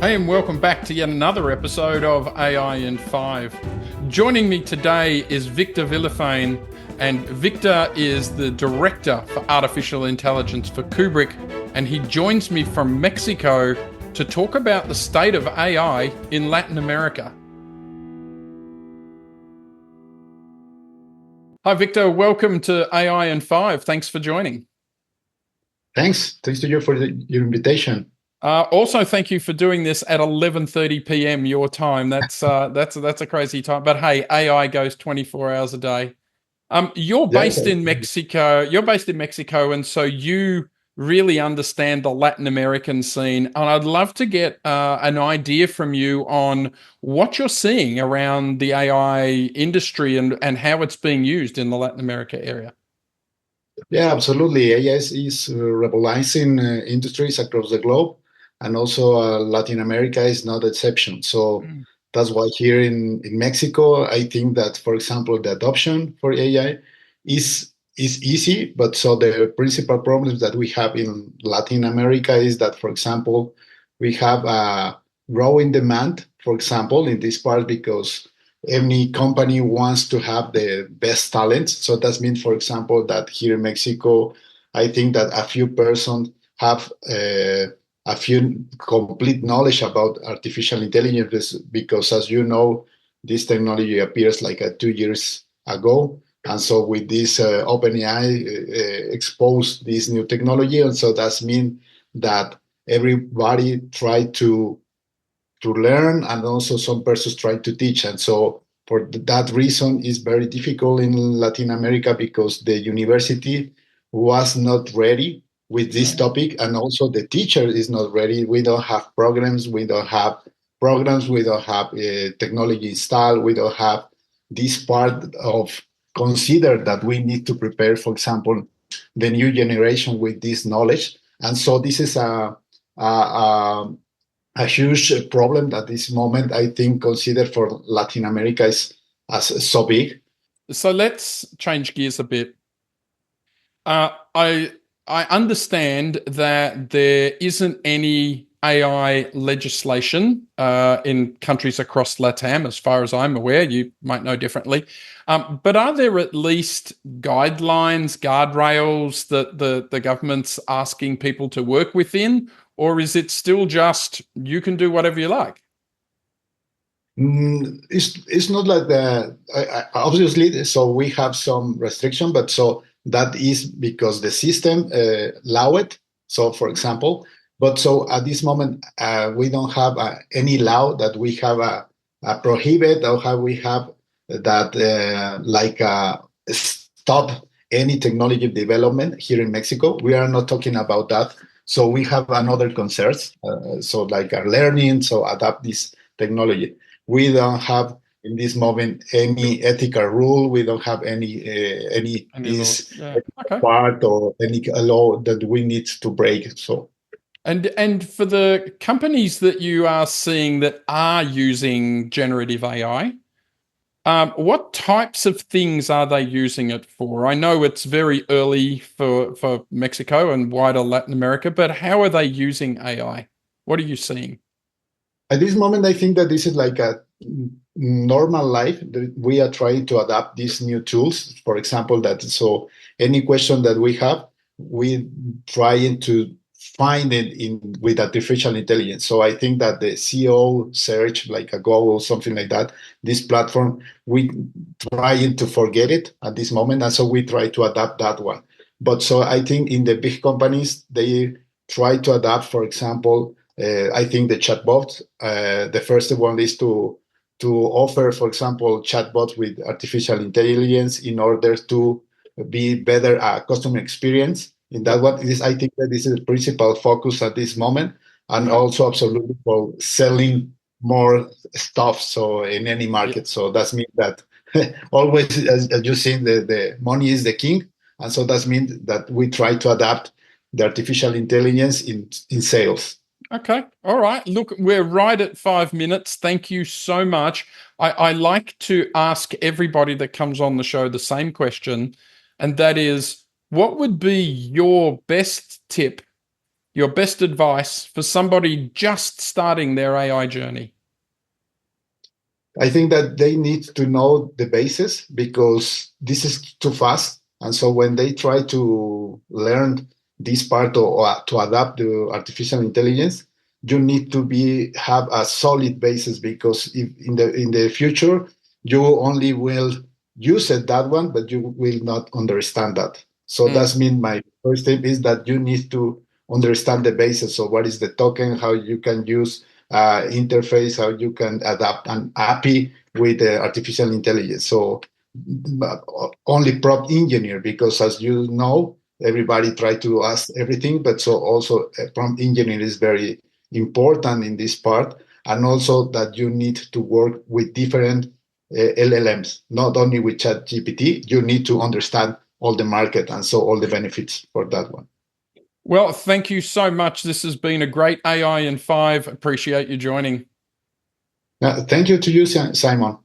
Hey, and welcome back to yet another episode of AI in 5. Joining me today is Victor Villafane, and Victor is the Director for Artificial Intelligence for Kubrick, and he joins me from Mexico to talk about the state of AI in Latin America. Hi, Victor. Welcome to AI in 5. Thanks for joining. Thanks to you for your invitation. Also, thank you for doing this at 11:30 p.m. your time. That's a crazy time. But hey, AI goes 24 hours a day. You're Yes, based in Mexico. You're based in Mexico, and so you really understand the Latin American scene. And I'd love to get an idea from you on what you're seeing around the AI industry and how it's being used in the Latin America area. yeah, absolutely. AI is revolutionizing industries across the globe, and also Latin America is not exception. So Mm. that's why here in Mexico, I think that, for example, the adoption for AI is easy, but so the principal problems that we have in Latin America is that, for example, we have a growing demand, for example, in this part because any company wants to have the best talent. So that means, for example, that here in Mexico, I think that a few persons have a few complete knowledge about artificial intelligence because, as you know, this technology appears like 2 years ago. And so with this OpenAI exposed this new technology. And so that means that everybody tried to learn, and also some persons try to teach. And so for that reason, it's very difficult in Latin America because the university was not ready with this topic, and also the teacher is not ready. We don't have programs, we don't have technology installed, we don't have this part of consider that we need to prepare, for example, the new generation with this knowledge. And so this is a huge problem that this moment I think considered for Latin America is as so big. So let's change gears a bit. I understand that there isn't any AI legislation in countries across LATAM, as far as I'm aware. You might know differently. But are there at least guidelines, guardrails that the government's asking people to work within? Or is it still just you can do whatever you like? It's not like the obviously. So we have some restriction, but so that is because the system allow it. So, for example, but so at this moment we don't have any law that we have a prohibit, or how we have that stop any technology development here in Mexico. We are not talking about that. So we have another concerns. So like our learning, so adapt this technology. We don't have in this moment any ethical rule. We don't have any Any law? this Yeah. Okay. part or any law that we need to break. So And for the companies that you are seeing that are using generative AI, what types of things are they using it for? I know it's very early for Mexico and wider Latin America, but how are they using AI? What are you seeing? at this moment, I think that this is like a normal life. That we are trying to adapt these new tools. For example, that so any question that we have, we trying to find it in with artificial intelligence. So I think that the CEO search, like a Google or something like that, this platform, we trying to forget it at this moment, and so we try to adapt that one. But so I think in the big companies, they try to adapt. For example, I think the chatbot, the first one is to offer, for example, chatbots with artificial intelligence in order to be better customer experience. In that Yep. one, this I think that this is the principal focus at this moment, and Okay. also absolutely for selling more stuff. So in any Yep. market, so that means that always, as you see, the money is the king, and so that means that we try to adapt the artificial intelligence in sales. Okay. All right. Look, we're right at 5 minutes. Thank you so much. I like to ask everybody that comes on the show the same question, and that is, what would be your best tip, your best advice for somebody just starting their AI journey? I think that they need to know the basis because this is too fast. And so when they try to learn this part or to adapt the artificial intelligence, you need to have a solid basis because if in the future you only will use it that one, but you will not understand that. So that's mean my first tip is that you need to understand the basis. So what is the token, how you can use interface, how you can adapt an API with artificial intelligence. So only prompt engineer, because as you know, everybody try to ask everything, but so also prompt engineer is very important in this part. And also that you need to work with different LLMs, not only with ChatGPT, you need to understand all the market and so all the benefits for that one. Well, thank you so much. This has been a great AI in 5. Appreciate you joining. Thank you to you, Simon.